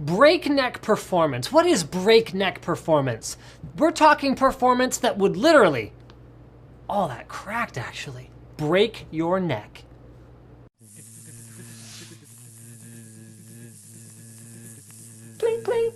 Breakneck performance. What is breakneck performance? We're talking performance that would literally, oh, that cracked actually, break your neck. Clink, clink.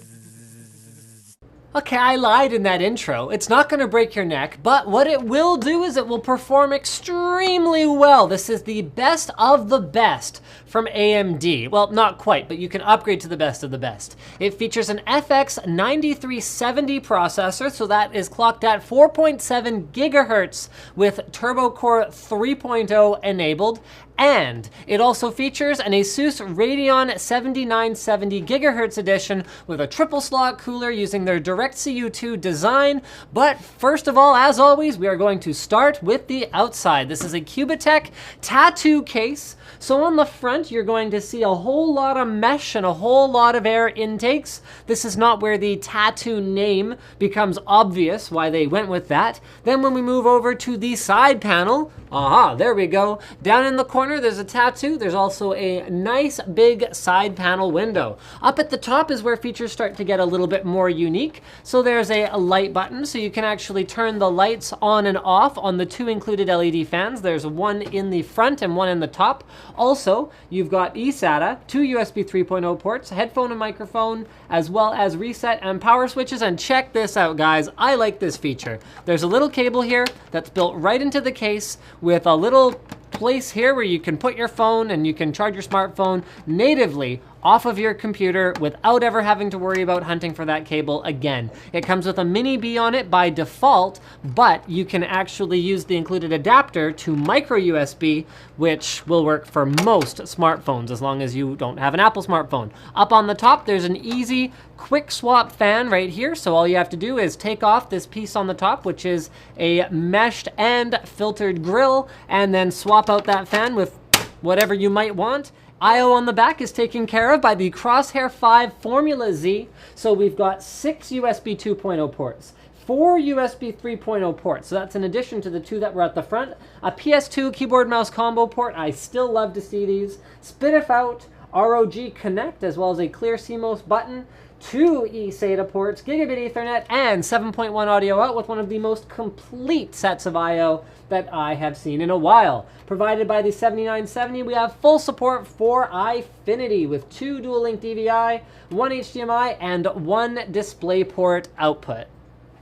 Okay, I lied in that intro. It's not gonna break your neck, but what it will do is it will perform extremely well. This is the best of the best from AMD. Well, not quite, but you can upgrade to the best of the best. It features an FX9370 processor, so that is clocked at 4.7 gigahertz with Turbo Core 3.0 enabled. And it also features an Asus Radeon 7970 GHz edition with a triple slot cooler using their DirectCU2 design. But first of all, as always, we are going to start with the outside. This is a Cubitek tattoo case. So on the front, you're going to see a whole lot of mesh and a whole lot of air intakes. This is not where the tattoo name becomes obvious why they went with that. Then when we move over to the side panel, aha, there we go. Down in the corner, there's a tattoo. There's also a nice big side panel window. Up at the top is where features start to get a little bit more unique. So there's a light button, so you can actually turn the lights on and off on the two included LED fans. There's one in the front and one in the top. Also, you've got eSATA, two USB 3.0 ports, headphone and microphone, as well as reset and power switches. And check this out, guys. I like this feature. There's a little cable here that's built right into the case with a little place here where you can put your phone and you can charge your smartphone natively off of your computer without ever having to worry about hunting for that cable again. It comes with a mini B on it by default, but you can actually use the included adapter to micro USB, which will work for most smartphones as long as you don't have an Apple smartphone. Up on the top, there's an easy quick swap fan right here. So all you have to do is take off this piece on the top, which is a meshed and filtered grill, and then swap out that fan with whatever you might want. I/O on the back is taken care of by the Crosshair 5 Formula Z. So we've got 6 USB 2.0 ports, 4 USB 3.0 ports. So that's in addition to the 2 that were at the front. A PS2 keyboard mouse combo port. I still love to see these. Spiff out, ROG Connect, as well as a clear CMOS button. 2 eSATA ports, gigabit Ethernet, and 7.1 audio out with one of the most complete sets of I/O that I have seen in a while. Provided by the 7970, we have full support for iFinity with 2 dual-link DVI, 1 HDMI, and 1 DisplayPort output.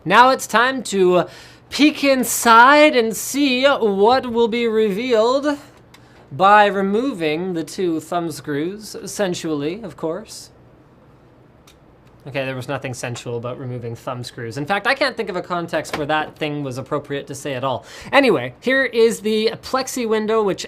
Now it's time to peek inside and see what will be revealed by removing the 2 thumb screws, sensually, of course. Okay, there was nothing sensual about removing thumb screws. In fact, I can't think of a context where that thing was appropriate to say at all. Anyway, here is the plexi window, which,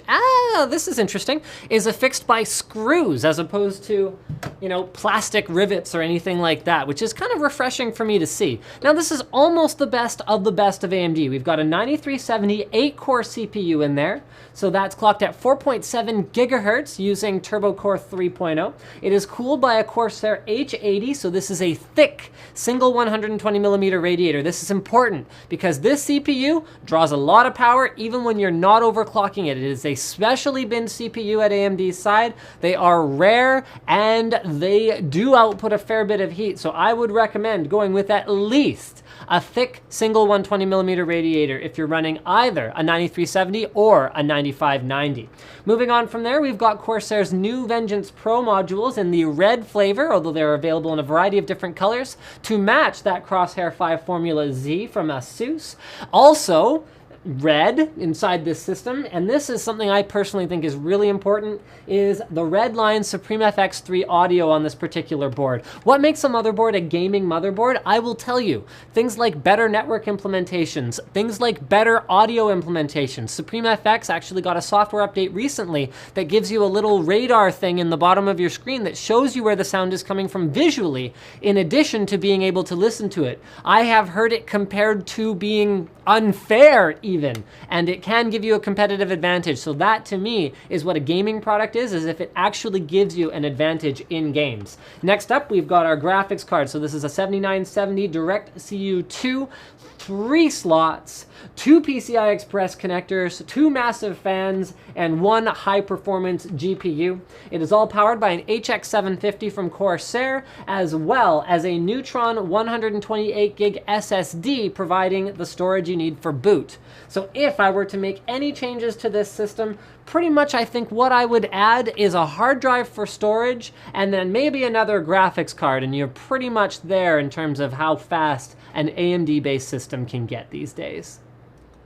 this is interesting, is affixed by screws as opposed to, you know, plastic rivets or anything like that, which is kind of refreshing for me to see. Now, this is almost the best of AMD. We've got a 9370 8-core CPU in there. So that's clocked at 4.7 gigahertz using Turbo Core 3.0. It is cooled by a Corsair H80, so this is a thick single 120 millimeter radiator. This is important because this CPU draws a lot of power even when you're not overclocking it. It is a specially binned CPU at AMD's side. They are rare and they do output a fair bit of heat. So I would recommend going with at least a thick single 120 millimeter radiator if you're running either a 9370 or a 9590. Moving on from there, we've got Corsair's new Vengeance Pro modules in the red flavor, although they're available in a variety of different colors to match that Crosshair 5 Formula Z from Asus. Also, red inside this system, and this is something I personally think is really important, is the Redline Supreme FX3 audio on this particular board. What makes a motherboard a gaming motherboard? I will tell you. Things like better network implementations, things like better audio implementations. Supreme FX actually got a software update recently that gives you a little radar thing in the bottom of your screen that shows you where the sound is coming from visually, in addition to being able to listen to it. I have heard it compared to being unfair even, and it can give you a competitive advantage. So that to me is what a gaming product is if it actually gives you an advantage in games. Next up, we've got our graphics card. So this is a 7970 DirectCU 2, 3 slots, 2 PCI Express connectors, 2 massive fans, and 1 high-performance GPU. It is all powered by an HX750 from Corsair, as well as a Neutron 128 gig SSD, providing the storage you need for boot. So if I were to make any changes to this system, pretty much I think what I would add is a hard drive for storage, and then maybe another graphics card, and you're pretty much there in terms of how fast an AMD-based system can get these days.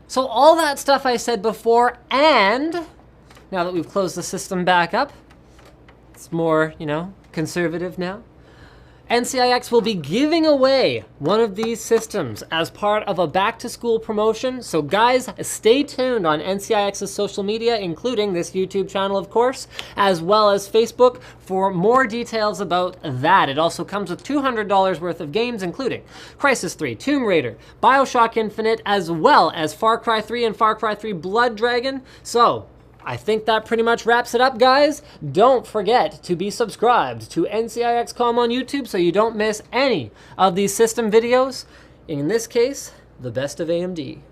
So all that stuff I said before, and now that we've closed the system back up, it's more, conservative now. NCIX will be giving away one of these systems as part of a back-to-school promotion. So guys, stay tuned on NCIX's social media, including this YouTube channel, of course, as well as Facebook, for more details about that. It also comes with $200 worth of games, including Crysis 3, Tomb Raider, BioShock Infinite, as well as Far Cry 3 and Far Cry 3 Blood Dragon. So I think that pretty much wraps it up, guys. Don't forget to be subscribed to NCIXCom on YouTube so you don't miss any of these system videos. In this case, the best of AMD.